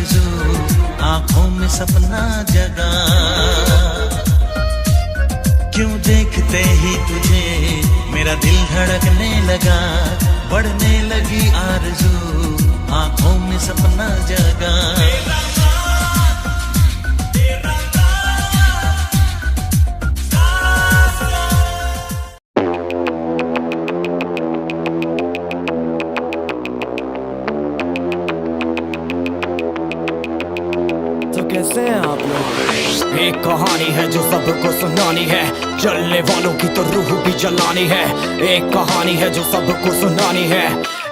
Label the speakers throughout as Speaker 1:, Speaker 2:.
Speaker 1: आरज़ू, आंखों में सपना जगा। क्यों देखते ही तुझे मेरा दिल धड़कने लगा, बढ़ने लगी आरज़ू, आंखों में सपना जगा।
Speaker 2: कैसे हैं आप लोग? एक कहानी है जो सबको सुनानी है, जलने वालों की तो रूह भी जलानी है। एक कहानी है जो सबको सुनानी है,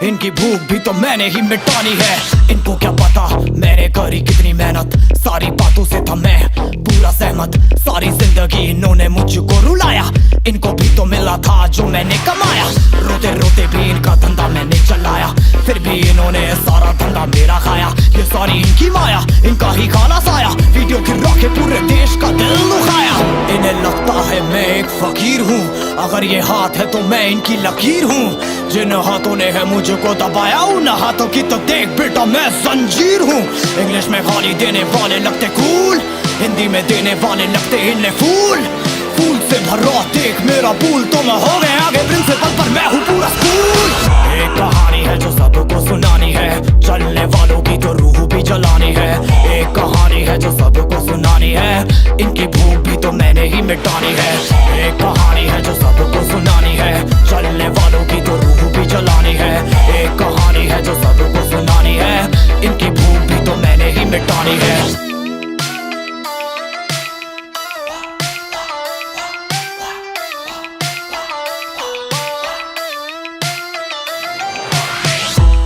Speaker 2: इनकी भूख भी तो मैंने ही मिटानी है। इनको क्या पता मैंने करी कितनी मेहनत, सारी बातों से था मैं पूरा सहमत। सारी जिंदगी इन्होंने मुझको रुलाया, इनको भी तो मिला था जो मैंने कमाया। रोते रोते भी इनका धंधा मैंने चलाया, फिर भी इन्होंने सारा धंधा मेरा खाया। ये सारी इनकी माया, इनका ही खाना साया, वीडियो गिरा के पूरे देश का दिल दुखाया। इन्हें लगता है मैं एक फकीर हूँ, अगर ये हाथ है तो मैं इनकी लकीर हूँ। जिन हाथों ने है मुझको दबाया, उन हाथों की तो देख बेटा मैं जंजीर हूँ। इंग्लिश में गाली देने वाले लगते कूल, हिंदी में देने वाले लगते इन्हें फूल। फूल से भरा देख मेरा पुल, तो मैं हो गया आगे प्रिंसिपल पर मैं हूँ पूरा स्कूल। एक कहानी है जो सबको सुनानी है, चलने वालों की तो रूह भी जलानी है। एक कहानी है जो सबको सुनानी है, इनकी भूख भी तो मैंने ही मिटानी है। एक कहानी है जो सबको सुनानी है, चलने वालों की तो रूह भी जलानी है। एक कहानी है जो सबको सुनानी है, इनकी भूख भी तो मैंने ही मिटानी है।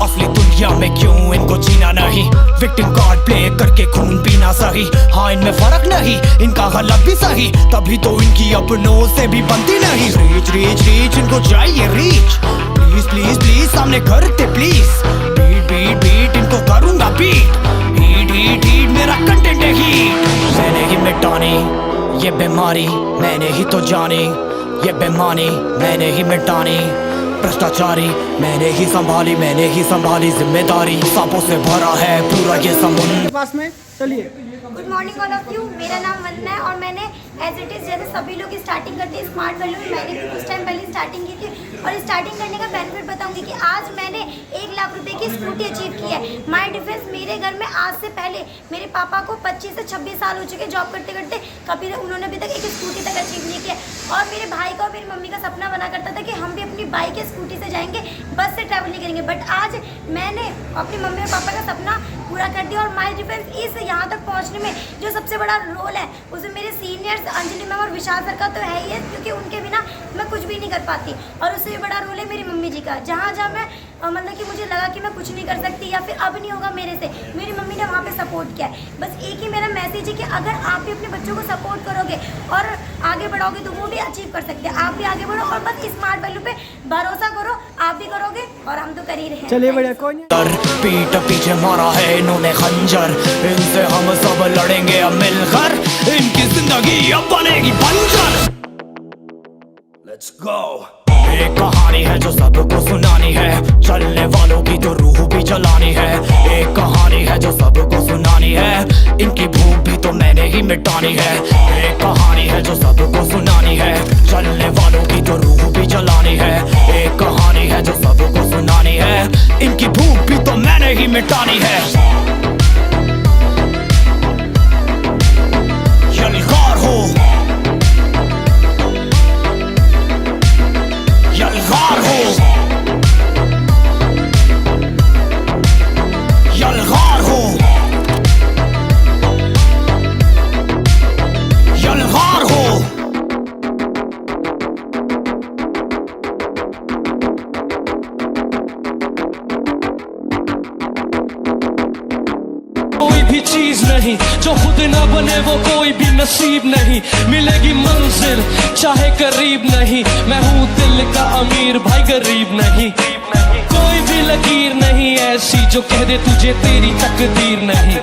Speaker 2: असली दुनिया में क्यों इनको जीना नहीं, विक्टिम कार्ड प्ले करके खून पीना सही। हाँ इनमें फर्क नहीं, इनका गलत भी सही, तभी तो इनकी अपनों से भी बनती नहीं। रीच रीच रीच इनको चाहिए रीच, प्लीज प्लीज प्लीज सामने करते प्लीज। बीट बीट बीट इनको करूंगा बीट, हीट हीट हीट मेरा कंटेंट है हीट। मैंने ही मिटानी ये बीमारी, मैंने ही तो जानी ये बेमानी, मैंने ही मिटानी भ्रष्टाचारी। मैंने ही संभाली जिम्मेदारी, सांपों से भरा है पूरा ये समुद्र।
Speaker 3: पास में चलिए।
Speaker 4: Good morning all of you, मेरा नाम वंदना है और मैंने एज इट इज़ जैसे सभी लोग स्टार्टिंग करते हैं स्मार्ट वैल्यू में, मैंने भी कुछ टाइम पहले स्टार्टिंग की थी। और स्टार्टिंग करने का बेनिफिट बताऊंगी कि आज मैंने 1 लाख रुपए की स्कूटी अचीव की है। माय डिफेंस, मेरे घर में आज से पहले मेरे पापा को 25 से 26 साल हो चुके जॉब करते करते, कभी उन्होंने अभी तक एक स्कूटी तक अचीव नहीं किया। और मेरे भाई का और मेरी मम्मी का सपना बना करता था कि हम भी अपनी बाइक या स्कूटी से जाएंगे, बस से ट्रैवल नहीं करेंगे। बट आज मैंने अपनी मम्मी और पापा का सपना पूरा कर दिया। और माय डिफेंस इस यहाँ तक पहुँचने में जो सबसे बड़ा रोल है उसमें मेरे सीनियर्स अंजलि मैम और विशाल सर का तो है ही है, क्योंकि उनके बिना मैं कुछ भी नहीं कर पाती। और उससे भी बड़ा रोल है मेरी मम्मी जी का। जहाँ जहाँ मैं मतलब कि मुझे लगा कि मैं कुछ नहीं कर सकती या फिर अब नहीं होगा मेरे से, मेरी मम्मी ने वहाँ पे सपोर्ट किया है। बस एक ही मेरा मैसेज है कि अगर आप भी अपने बच्चों को सपोर्ट करोगे और आगे बढ़ोगे तो वो भी अचीव कर सकते हैं। आप भी आगे बढ़ो और बस स्मार्ट वैल्यू पे भरोसा करो, आप भी करोगे और हम तो कर ही रहे हैं।
Speaker 3: चलिए बढ़िया। कौन
Speaker 2: पीठ पीछे मारा है इन्होंने खंजर, इनसे हम सब लड़ेंगे अब मिलकर, इनकी जिंदगी अब बनेगी बंजर। Let's go। एक कहानी है जो सबको सुनानी है, चलने वालों की तो रूह भी जलानी है। एक कहानी है जो सबको सुनानी है, इनकी भूख भी तो मैंने ही मिटानी है। एक कहानी है जो सबको सुनानी है, चलने वालों की तो रूह भी जलानी है। एक कहानी है जो सबको सुनानी है, इनकी भूख भी तो मैंने ही मिटानी है। यलगार हो, यलगार हो, यलगार हो, यलगार हो।
Speaker 5: कोई भी चीज नहीं जो खुद न बने, वो कोई भी नसीब नहीं। मिलेगी मंजिल चाहे करीब नहीं, मैं हूँ दिल का अमीर भाई गरीब नहीं। कोई भी लकीर नहीं ऐसी जो कह दे तुझे तेरी तकदीर नहीं।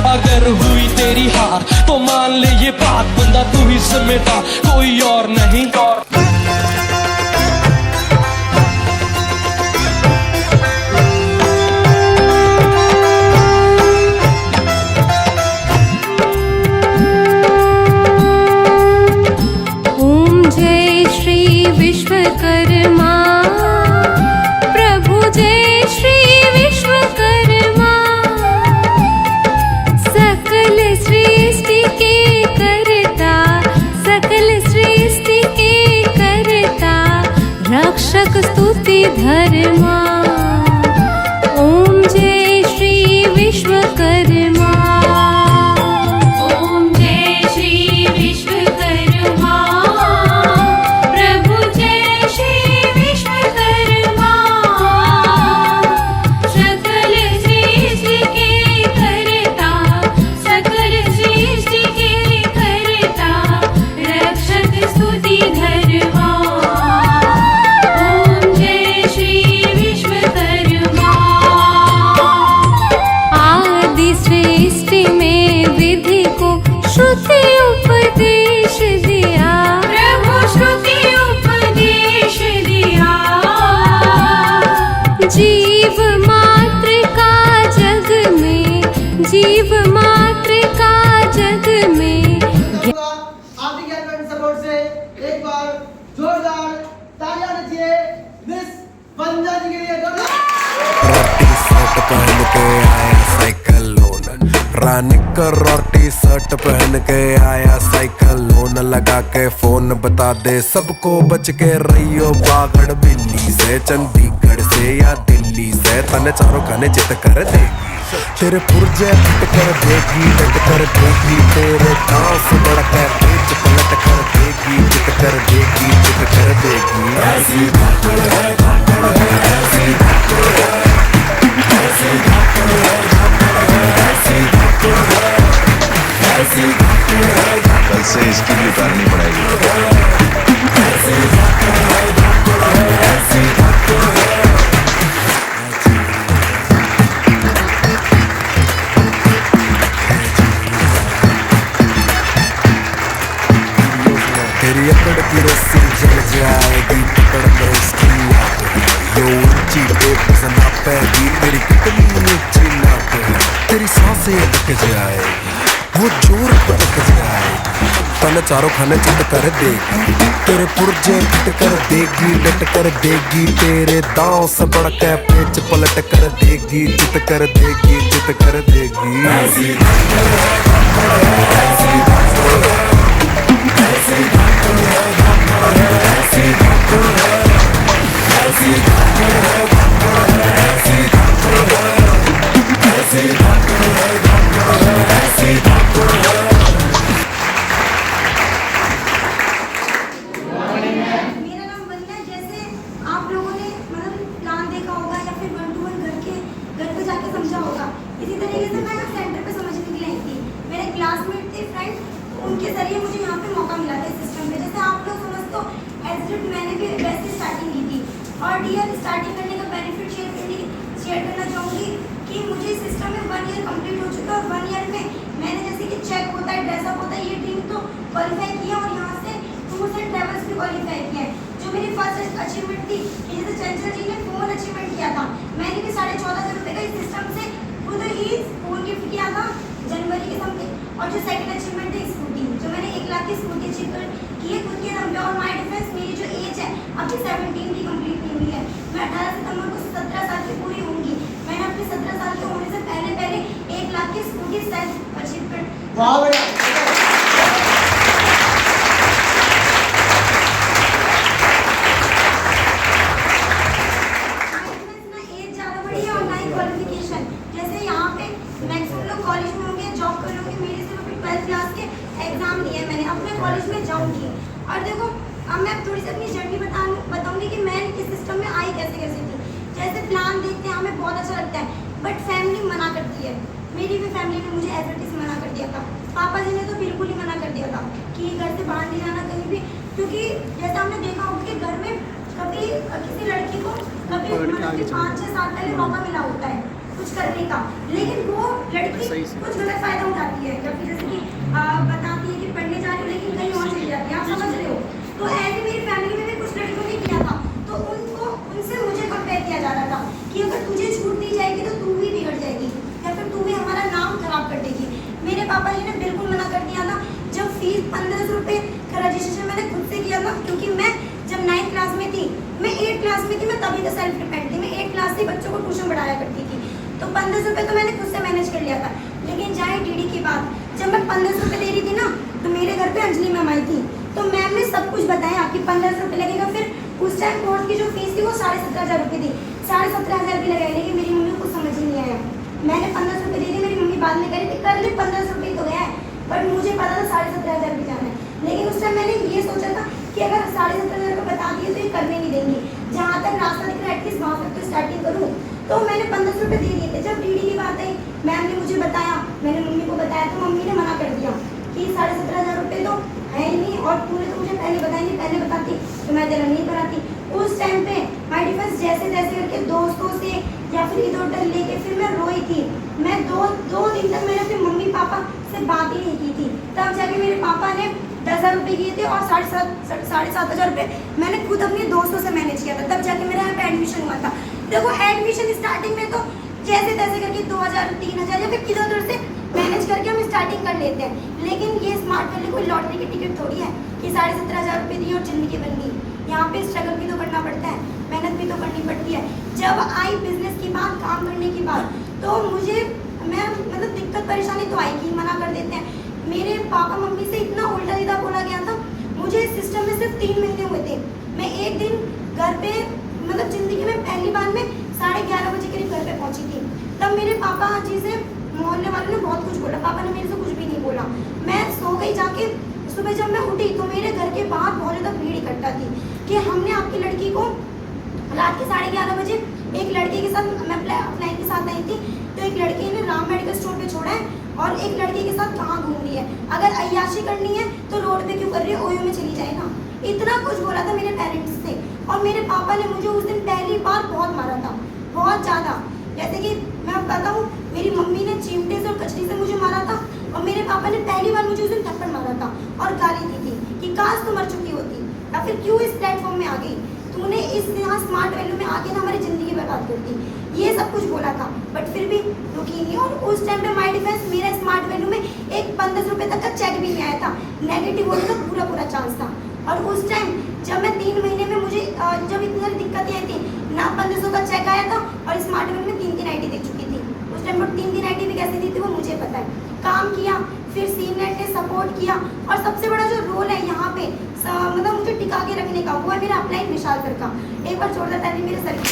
Speaker 5: अगर हुई तेरी हार तो मान ले ये बात, बंदा तू ही जिम्मेदार कोई और नहीं।
Speaker 3: शर्ट पहन के आया साइकिल लोन, निकर और टी शर्ट पहन के आया साइकिल लोन, लगा के फोन बता दे सबको बच के रहियो बागड़ बिल्ली से, चंडीगढ़ से या दिल्ली से, तने चारों खाने चित कर देगी, तेरे पुर्जे हट कर देगी, डट कर देगी, तेरे गाँव से बढ़कर पेच पलट कर देगी, चित कर देगी, चित कर देगी। ऐसी धाकड़ है, धाकड़ है, ऐसी धाकड़ है, ऐसी धाकड़ है, धाकड़ है, ऐसी धाकड़ है, ऐसी धाकड़ है,
Speaker 6: कल से इसकी भी उतारनी पड़ेगी।
Speaker 3: ऐसी धाकड़ है, धाकड़ है, ऐसी धाकड़ है। तेरी अकड़ की रस्सी जल जाएगी, पकड़ में इसकी आग है, यो ऊंची बेपना पैगी, तेरी कितनी ऊंची नाक है, तेरी सांसें अटक जाएगी, वो जोर पटक जाएगी, तने चारों खाने चित कर देगी, तेरे पुर्जे पिट कर देगी, डट कर देगी, तेरे दांव से बढ़ के पेच पलट कर देगी, चित कर देगी, चित कर देगी। ऐसी धाकड़ है, धाकड़ है, ऐसी धाकड़ है, ऐसी धाकड़ है, धाकड़ है, ऐसी धाकड़ है, ऐसी धाकड़ है, धाकड़ है, ऐसी धाकड़ है, ऐसी धाकड़ है, धाकड़ है, ऐसी धाकड़ है।
Speaker 4: मेरा नाम वंदना है। जैसे आप लोगों ने मतलब प्लान देखा होगा या फिर 1 to 1 घर पे जाके समझा होगा, इसी तरीके से मैं ना सेंटर पे समझने के लिए आई थी। मेरे क्लासमेट थे फ्रेंड, उनके जरिए मुझे यहाँ पे मौका मिला था इस सिस्टम में। जैसे आप लोग समझते हो एग्जिट मैंने भी वैसे स्टार्टिंग की थी, और डियर स्टार्टिंग करने का बेनिफिट शेयर करना चाहूँगी कि मुझे इस सिस्टम में 1 ईयर कंप्लीट हो चुका है, और 1 ईयर में मैंने जैसे कि चेक होता है, ड्रेसअप होता है, ये टीम तो क्वालिफाई किया, और यहाँ से टूर्स एंड ट्रैवल्स भी क्वालिफाई किया है। जो मेरी फर्स्ट अचीवमेंट थी कि जैसे चंचल जी ने फ़ोन अचीवमेंट किया था, मैंने भी 14,500 रुपये का इस सिस्टम से खुद ही फ़ोन गिफ्ट किया था जनवरी के समथिंग। और जो सेकंड अचीवमेंट है स्कूटी, जो मैंने 1 लाख की स्कूटी अचीव की है खुद के दम पे। और माय डिफेंस मेरी जो एज है अभी 17 की कंप्लीट नहीं हुई है, मैं 18 सितंबर को 17 साल की पूरी होंगी। मैंने अपने 17 साल के होने से पहले 1 लाख की स्कूटी सेल्फ अचीवमेंट। जैसे यहाँ पे मैक्सिमम लोग कॉलेज में होंगे, जॉब कर लोगे, मेरे सिर्फ अभी 12th क्लास के एग्जाम दिए मैंने, अपने कॉलेज में जाऊँगी। और देखो अब मैं थोड़ी सी अपनी जर्नी बताऊँगी कि मैं इस सिस्टम में आई कैसे थी। जैसे प्लान देखते हैं हमें बहुत अच्छा लगता है, बट फैमिली मना करती है। मेरी भी फैमिली ने मुझे एज इट इज मना कर दिया था, पापा जी ने तो बिल्कुल ही मना कर दिया था कि घर से बाहर नहीं जाना कहीं भी, क्योंकि जैसा हमने देखा होगा कि घर में कभी किसी लड़की को कभी 5-6 साल पहले मौका मिला होता है कुछ करने का, लेकिन वो लड़की कुछ गलत फायदा उठाती है, कभी जैसे कि बताती है कि पढ़ने जा रही हो लेकिन कहीं और चली जाती है, आप समझ रहे हो। तो ऐसे मेरी फैमिली में भी कुछ लड़कियों ने किया था, तो उनसे मुझे कंपेयर किया जा रहा था कि अगर तुझे छूट दी जाएगी तो तू भी बिगड़ जाएगी, या फिर तू भी हमारा नाम खराब कर देगी। मेरे पापा जी ने बिल्कुल मना कर दिया था। जब फीस 1500 रुपये का रजिस्ट्रेशन मैंने खुद से किया था, क्योंकि मैं जब 9th क्लास में थी, मैं 8th क्लास में थी, मैं तभी तो सेल्फ डिपेंड थी। मैं 8th क्लास से बच्चों को ट्यूशन पढ़ाया करती थी, तो 1500 रुपये तो मैंने खुद से मैनेज कर लिया था। लेकिन जाए डीडी की बात, जब मैं 1500 रुपये दे रही थी ना, तो मेरे घर पे अंजलि मैम आई थी, तो मैम ने सब कुछ बताया कि 1500 रुपये लगेगा। फिर उस टाइम कोर्स की जो फीस थी वो 17,500 रुपये थी, 17,500 रुपये लगाए, लेकिन मेरी मम्मी को कुछ समझ ही नहीं आया। मैंने 1500 रुपये दे दी, मेरी मम्मी बाद में कह रही थी कर ले 1500 रुपये तो गया है, बट मुझे पता था 17,500 रुपये जाना है। लेकिन उस टाइम मैंने ये सोचा था कि अगर 17,500 रुपये बता दिए तो ये करने नहीं देंगे, जहाँ तक रास्ता दिख रहा है एटलीस्ट वहाँ तक तो स्टार्टिंग करूँ। तो मैंने 1500 रुपये दे दिए थे। जब डीडी की बात आई, मैम ने मुझे बताया, मैंने मम्मी को बताया, तो मम्मी ने मना कर दिया कि 17,500 रुपये तो है ही नहीं, और तूने तो मुझे पहले बताएंगे, पहले बताती तो मैं तेरा नहीं कराती। उस टाइम पे माय डिफेंस जैसे तैसे करके दोस्तों से या फिर इधर उधर लेके फिर मैं रोई थी। मैं दो दिन तक मैंने अपने मम्मी पापा से बात ही नहीं की थी। तब जाके मेरे पापा ने 10,000 रुपये किए थे, और 7,500 रुपये मैंने खुद अपने दोस्तों से मैनेज किया था। तब जाके मेरा यहाँ पे एडमिशन हुआ था। देखो एडमिशन स्टार्टिंग में तो जैसे तैसे करके 2,000 3,000 या फिर इधर उधर से मैनेज करके हम स्टार्टिंग कर लेते हैं। लेकिन ये स्मार्ट वैली कोई लॉटरी की टिकट थोड़ी है कि 17,500 रुपये दिए और जिंदगी बन गई। यहाँ पे स्ट्रगल भी तो करना पड़ता है, मेहनत भी तो करनी पड़ती है। जब आई बिजनेस की बात, काम करने की बात, तो मुझे मैं मतलब दिक्कत परेशानी तो आएगी, मना कर देते हैं। मेरे पापा मम्मी से इतना उल्टा सीधा बोला गया था। मुझे इस सिस्टम में सिर्फ 3 महीने हुए थे। मैं एक दिन घर पे मतलब ज़िंदगी में पहली बार में 11:30 बजे करीब घर पे पहुंची थी। तब मेरे पापा जी से मोहल्ले वालों ने बहुत कुछ बोला, पापा ने मेरे से कुछ भी नहीं बोला। मैं सो गई जाके। सुबह जब मैं उठी तो मेरे घर के बाहर बहुत ज़्यादा भीड़ इकट्ठा थी कि हमने आपकी लड़की को रात के 11:30 बजे एक लड़के के साथ, मैं अपलाइन के साथ आई थी, तो एक लड़के ने राम मेडिकल स्टोर पे छोड़ा है और एक लड़के के साथ कहाँ घूम रही है, अगर अय्याशी करनी है तो रोड पे क्यों कर रही है, ओयो में चली जाए ना। इतना कुछ बोला था मेरे पेरेंट्स से। और मेरे पापा ने मुझे उस दिन पहली बार बहुत मारा था, बहुत ज़्यादा। जैसे कि मैं बताऊँ, मेरी मम्मी ने चिमटे से और कचरी से मुझे मारा था और मेरे पापा ने पहली बार मुझे उस दिन थप्पड़ मारा था और गाली दी थी कि काश तू मर चुकी होती या फिर क्यों इस प्लेटफॉर्म में आ गई, तूने इस यहाँ स्मार्ट वैल्यू में आके ना हमारी ज़िंदगी बर्बाद कर दी। ये सब कुछ बोला था, बट फिर भी रुकी नहीं। और उस टाइम पे माय डिफेंस, मेरा स्मार्ट वैल्यू में एक 1500 रुपये तक का चेक भी नहीं आया था। नेगेटिव होने का पूरा चांस था। और उस टाइम जब मैं 3 महीने में मुझे जब इतनी सारी दिक्कतें आई थी ना, 1500 का चेक आया था और स्मार्ट वैल्यू में 3 आईडी दे चुकी थी उस टाइम। बट 3 आईडी भी कैसे दी थी वो मुझे पता है। काम किया, फिर सीनियर ने सपोर्ट किया और सबसे बड़ा जो रोल है यहाँ पे मतलब मुझे टिका के रखने का, वो है मेरा अपलाइन विशाल सर का। एक बार छोड़ देता है मेरे सर की।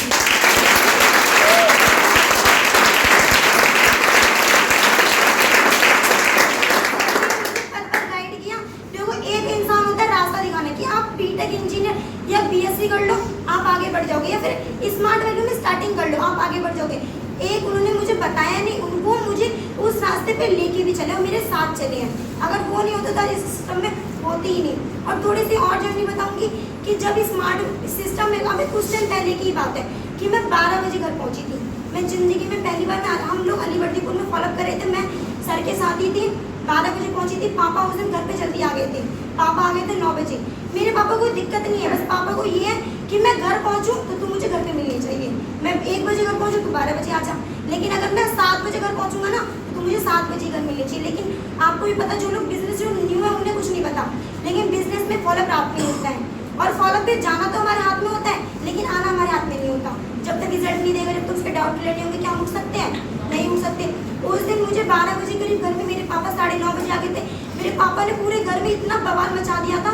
Speaker 4: गाइड किया। देखो, एक इंसान होता है रास्ता दिखाने की, आप बीटेक इंजीनियर या बीएससी कर लो आप आगे बढ़ जाओगे, या फिर स्मार्ट वैल्यू में स्टार्टिंग कर लो आप आगे बढ़ जाओगे। एक उन्होंने मुझे बताया नहीं, उनको मुझे उस रास्ते पे लेके भी चले और मेरे साथ चले हैं। अगर वो नहीं होता तो इस सिस्टम में होती ही नहीं। और थोड़ी सी और जर्नी बताऊंगी कि जब स्मार्ट सिस्टम में, अभी कुछ टाइम पहले की बात है कि मैं 12 बजे घर पहुंची थी। मैं ज़िंदगी में पहली बार हम लोग अलीवर्दीपुर में फॉलोअप कर रहे थे, मैं सर के साथ ही थी। 12 बजे पहुंची थी। पापा उस दिन घर पे जल्दी आ गए थे, पापा आ गए थे 9 बजे। मेरे पापा को दिक्कत नहीं है, बस पापा को ये है कि मैं घर पहुंचूं तो तू मुझे घर पे मिलनी चाहिए। मैं 1 बजे घर पहुंचूं तो 12 बजे आ जा, लेकिन अगर मैं 7 बजे घर पहुंचूंगा ना तो मुझे 7 बजे घर मिलनी चाहिए। लेकिन आपको भी पता, जो लोग बिजनेस जो न्यू है उन्हें कुछ नहीं पता, लेकिन बिजनेस में फॉलोअप आप पे होता है और फॉलोअप पे जाना तो हमारे हाथ में होता है, लेकिन आना हमारे हाथ में नहीं होता। जब तक रिजल्ट नहीं देगा, जब तक उसके डाउट क्लियर नहीं होंगे, क्या हम उठ सकते हैं? नहीं उठ सकते। उस दिन मुझे 12 बजे करीब घर में, मेरे पापा 9:30 बजे आ गए थे। मेरे पापा ने पूरे घर में इतना बवाल मचा दिया था,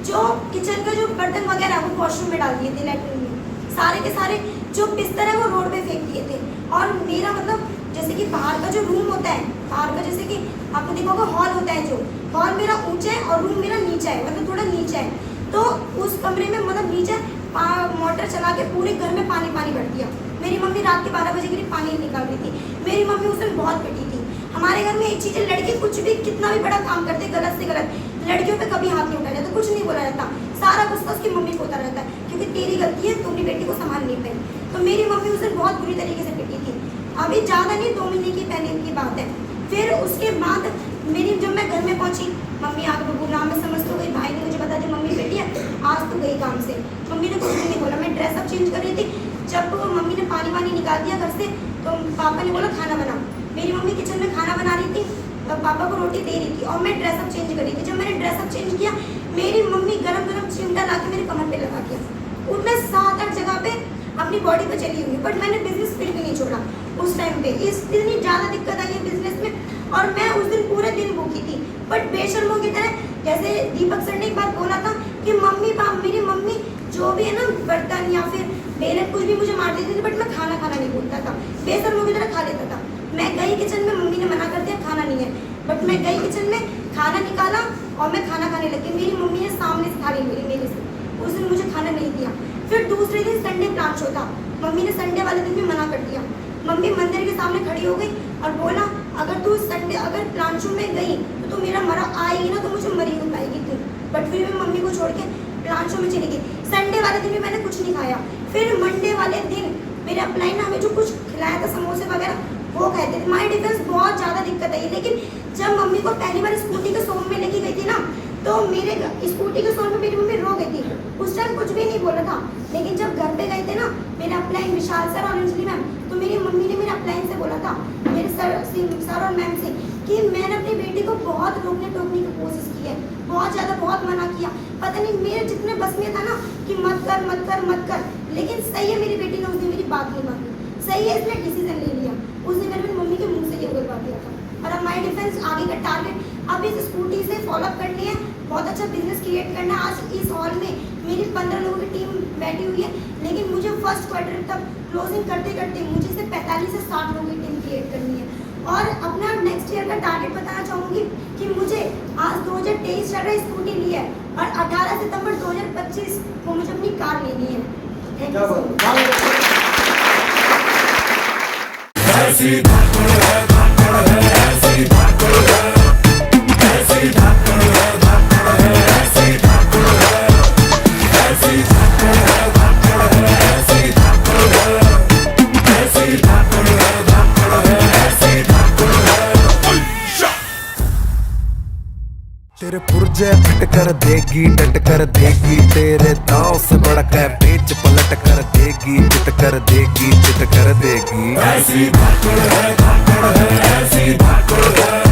Speaker 4: जो किचन का जो बर्तन वगैरह वो वॉशरूम में डाल दिए थे, लेटरिन में सारे के सारे, जो बिस्तर है वो रोड पे फेंक दिए थे। और मेरा मतलब जैसे कि बाहर का जो रूम होता है, बाहर का जैसे कि आपको देखा होगा हॉल होता है, जो हॉल मेरा ऊंचा है और रूम मेरा नीचा है, मतलब थोड़ा नीचा है। तो उस कमरे में मतलब नीचे मोटर चला के पूरे घर में पानी भर दिया। मेरी मम्मी रात के 12 बजे के लिए पानी निकाल रही थी। मेरी मम्मी उस दिन बहुत पिटी थी। हमारे घर में एक चीज़ है, लड़के कुछ भी कितना भी बड़ा काम करते, गलत से गलत, लड़कियों पे कभी हाथ नहीं उठाया जाता, कुछ नहीं बोला जाता। सारा गुस्सा उसकी मम्मी को होता रहता है, क्योंकि तेरी गलती है, तू अपनी बेटी को संभाल नहीं पाई। तो मेरी मम्मी उस दिन बहुत बुरी तरीके से पिटी थी। अभी ज़्यादा नहीं, 2 महीने की पहले की बात है। फिर उसके बाद जब मैं घर में पहुंची, मम्मी आगे बोला, मैं समझ तो गई, भाई ने मुझे बता दी मम्मी बेटी है आज तो गई काम से। मम्मी ने कुछ भी नहीं बोला। मैं ड्रेसअप चेंज कर रही थी, जब मम्मी ने पानी वानी निकाल दिया घर से, तो पापा ने बोला खाना बना। मेरी मम्मी किचन में खाना बना रही थी, तो पापा को रोटी दे रही थी और मैं ड्रेसअप चेंज कर रही थी। जब मैंने ड्रेसअप चेंज किया, मेरी मम्मी गरम चिमटा ला के मेरे कमर पे लगा दिया। मैं 7-8 जगह पे अपनी बॉडी पे चली हुई, बट मैंने बिजनेस फिर भी नहीं छोड़ा। उस टाइम पे इतनी ज़्यादा दिक्कत आई है बिजनेस में, और मैं उस दिन पूरे दिन भूखी थी। बट बेशर्मों की तरह, जैसे दीपक सर ने एक बात बोला था कि मेरी मम्मी जो भी है ना, बर्तन या फिर बेलन कुछ भी मुझे मार देती थी, बट मैं खाना नहीं बोलता था, बेशर्मों की तरह खा लेता था। मैं गई किचन में, मम्मी ने मना कर दिया खाना नहीं है, बट मैं गई किचन में, खाना निकाला और मैं खाना खाने लगी। मेरी मम्मी ने सामने से खा ली मेरे से, उस दिन मुझे खाना नहीं दिया। फिर दूसरे दिन संडे प्लान शो था, मम्मी ने संडे वाले दिन भी मना कर दिया। मम्मी मंदिर के सामने खड़ी हो गई और बोला, अगर तू संडे अगर प्लान शो में गई तो तू मेरा मरा आएगी ना, तो मुझे मरी नहीं पाएगी तू। बट फिर मैं मम्मी को छोड़ के प्लान शो में चली गई। संडे वाले दिन भी मैंने कुछ नहीं खाया। फिर मंडे वाले दिन मेरे अपलाइन हमें जो कुछ खिलाया था, समोसे वगैरह, वो खाते थे। माय डिफेंस बहुत ज़्यादा दिक्कत आई, लेकिन जब मम्मी को पहली बार स्कूटी के शोरूम में लेके गई थी ना, तो मेरे स्कूटी के शोरूम में मेरी मम्मी रो गई थी। उस टाइम कुछ भी नहीं बोला था, लेकिन जब घर पे गए थे ना मेरे अपलाइन विशाल सर और अंजलि मैम, तो मेरी मम्मी ने मेरे अपलाइन से बोला था, मेरे सर और मैम से, कि मैंने अपनी बेटी को बहुत रोकने टोकने की कोशिश की है, बहुत ज़्यादा, बहुत मना किया। पता नहीं मेरे जितने बस में था ना कि मत कर, लेकिन सही है मेरी बेटी ने उस दिन मेरी बात नहीं मानी। सही है, इसने डिसीजन ले लिया। उस दिन मेरे निकलवा दिया था। और अब माई डिफेंस आगे का टारगेट अब इस स्कूटी से फॉलोअप करनी है, बहुत अच्छा बिजनेस क्रिएट करना है। आज इस हॉल में मेरी 15 लोगों की टीम बैठी हुई है, लेकिन मुझे फर्स्ट क्वार्टर तक क्लोजिंग करते करते मुझे से 45 से 60 लोगों की टीम क्रिएट करनी है। और अपना नेक्स्ट ईयर का टारगेट बताना चाहूँगी कि मुझे आज 2023 चल रहा है, स्कूटी ली है और 18 सितंबर 2025 को मुझे अपनी कार लेनी है। Thank you so much.
Speaker 3: तेरे पुर्जे फट कर देगी, डट कर देगी, तेरे दांव से बढ़कर पेच पलट कर देगी, चित कर देगी, चित कर देगी। ऐसी धाकड़ है, ऐसी धाकड़ है।